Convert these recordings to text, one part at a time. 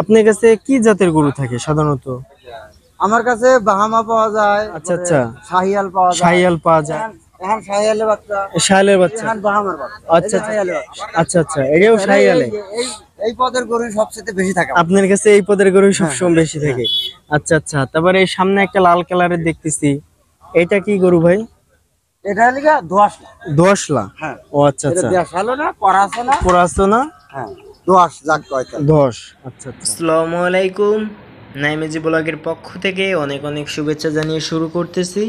আপনার কাছে কি জাতের গরু থাকে সাধারণত? আমার কাছে বাহামা পাওয়া যায়। আচ্ছা আচ্ছা। শাহিয়াল পাওয়া যায়। শাহিয়াল পাওয়া যায়। এখন শাহিয়ালের বাচ্চা। শাহিয়ালের বাচ্চা। এখন বাহামার বাচ্চা। আচ্ছা আচ্ছা। আচ্ছা আচ্ছা, এটাও শাহিয়ালে। এই পদের গরু সবচেয়ে বেশি থাকে আপনার কাছে এই পদের গরু সবসময় বেশি থাকে। আচ্ছা আচ্ছা, তারপরে এই সামনে একটা লাল কালারের দেখতেছি, এটা কি গরু ভাই? এটা লিগা দোয়াশলা। দোয়াশলা। হ্যাঁ। ও আচ্ছা আচ্ছা। এটা দেশালো না, করাছো না। কোরাসো না? হ্যাঁ, দোয়াশ যাক কয় তাহলে। দশ। আচ্ছা আচ্ছা। আসসালামু আলাইকুম, নাইমেজি ব্লগের পক্ষ থেকে অনেক অনেক শুভেচ্ছা জানিয়ে শুরু করতেছি।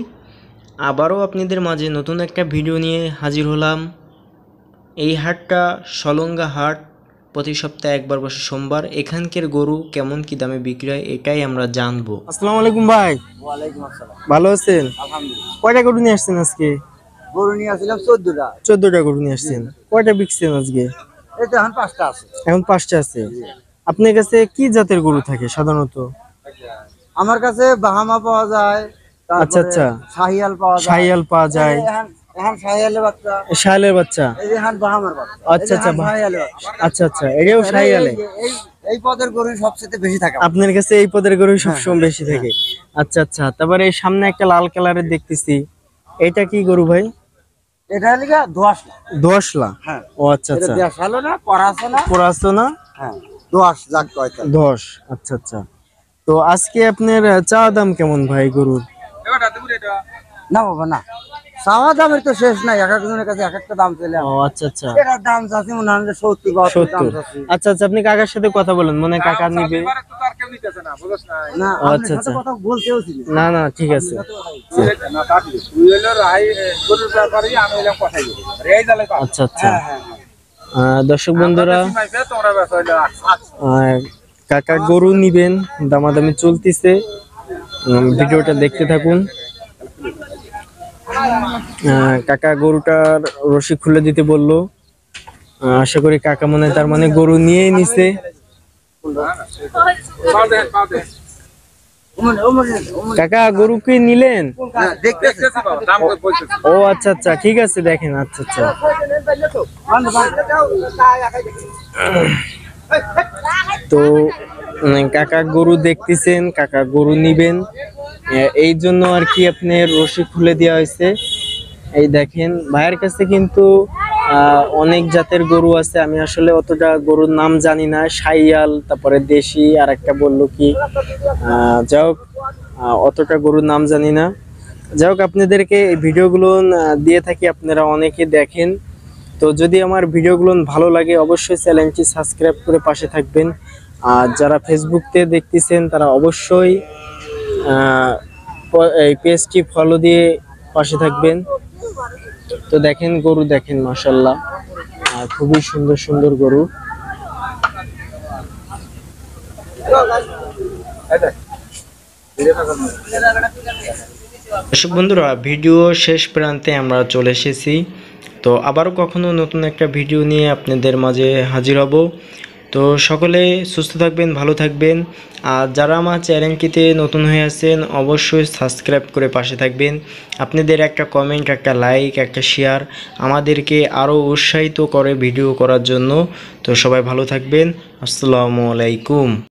আবারও আপনাদের মাঝে নতুন একটা ভিডিও নিয়ে হাজির হলাম। এই হাটটা সলঙ্গা হাট, প্রতি সপ্তাহে একবার বসে সোমবার। এখানকার গরু কেমন কি দামে বিক্রি হয় এটাই আমরা জানবো। আসসালামু আলাইকুম ভাই। ওয়ালাইকুম আসসালাম। ভালো আছেন? আলহামদুলিল্লাহ। কয়টা গরু নিয়ে আসছেন আজকে? গরু নিয়ে আসছিলাম 14টা। 14টা গরু নিয়ে আসছেন। কয়টা বিকছেন আজকে? এই তো এখন 5টা আছে। এখন 5টা আছে। আপনার কাছে কি জাতের গরু থাকে সাধারণত? আমার কাছে বাহামা পাওয়া যায়। আচ্ছা আচ্ছা। শাহিয়াল পাওয়া যায়। শাহিয়াল পাওয়া যায়। এখন শাহিয়ালের বাচ্চা। শাহিয়ালের বাচ্চা। এই যে এখন বাহামার বাচ্চা। আচ্ছা আচ্ছা। শাহিয়ালের বাচ্চা। আচ্ছা আচ্ছা, এটাও শাহিয়ালে। এই পদের গরু সবচেয়ে বেশি থাকে আপনার কাছে এই পদের গরু সবসময় বেশি থাকে। আচ্ছা আচ্ছা, তারপরে এই সামনে একটা লাল কালারের দেখতেছি, এটা কি গরু ভাই? এটা লিগা দোয়াশলা। দোয়াশলা। হ্যাঁ। ও আচ্ছা এটা আচ্ছা। দেশালো না, করাছো না। কোরাসো না? হ্যাঁ, দোয়াশ যাক কয় তাহলে। 10। আচ্ছা আচ্ছা। তো আজকে আপনার চা দাম কেমন ভাই গরুর? না বাবা না, চাওয়া দামের তো শেষ নাই, এক একজনের কাছে এক একটা দাম চলে। ও আচ্ছা আচ্ছা। এটার দাম চাচ্ছি মনে হয় 70-72 দাম 70। চাচ্ছি। আচ্ছা আচ্ছা, আপনি কাকার সাথে কথা বলেন, মনে হয় কাকা নিবে। না, ও আপনার আচ্ছা সাথে আচ্ছা। কথা বলতেও ছিল। না না, ঠিক আছে। আচ্ছা আচ্ছা। দর্শক বন্ধুরা, কাকা গরু নিবেন, দামাদামি চলতেছে, ভিডিওটা দেখতে থাকুন। কাকা গরুটার রশি খুলে দিতে বললো। আশা করি কাকা মনে হয় তার মানে গরু নিয়েই নিছে। কাকা গরু কি নিলেন? ও আচ্ছা আচ্ছা, ঠিক আছে, দেখেন। আচ্ছা আচ্ছা। তো কাকা গরু দেখতেছেন, কাকা গরু নিবেন, এই জন্য আর কি আপনার রশি খুলে দেওয়া হয়েছে। এই দেখেন, ভাইয়ের কাছে কিন্তু অনেক জাতের গরু আছে। আমি আসলে অতটা গরুর নাম জানি না। শাহিয়াল, তারপরে দেশি, আর একটা বললো কি, যাই হোক, অতটা গরুর নাম জানি না। যাই হোক, আপনাদেরকে এই ভিডিওগুলো দিয়ে থাকি, আপনারা অনেকে দেখেন। তো যদি আমার ভিডিওগুলো ভালো লাগে অবশ্যই চ্যানেলটি সাবস্ক্রাইব করে পাশে থাকবেন। আর যারা ফেসবুকে দেখতেছেন তারা অবশ্যই এই পেজটি ফলো দিয়ে পাশে থাকবেন। তো দেখেন, গরু দেখেন, মাশাআল্লাহ, খুবই সুন্দর সুন্দর গরু। দর্শক বন্ধুরা, ভিডিও শেষ প্রান্তে আমরা চলে এসেছি। তো আবারও কখনো নতুন একটা ভিডিও নিয়ে আপনাদের মাঝে হাজির হব। তো সকলে সুস্থ থাকবেন, ভালো থাকবেন। আর যারা আমার চ্যানেলটিতে নতুন হয়ে আছেন অবশ্যই সাবস্ক্রাইব করে পাশে থাকবেন। আপনাদের একটা কমেন্ট, একটা লাইক, একটা শেয়ার আমাদেরকে আরও উৎসাহিত করে ভিডিও করার জন্য। তো সবাই ভালো থাকবেন। আসসালামু আলাইকুম।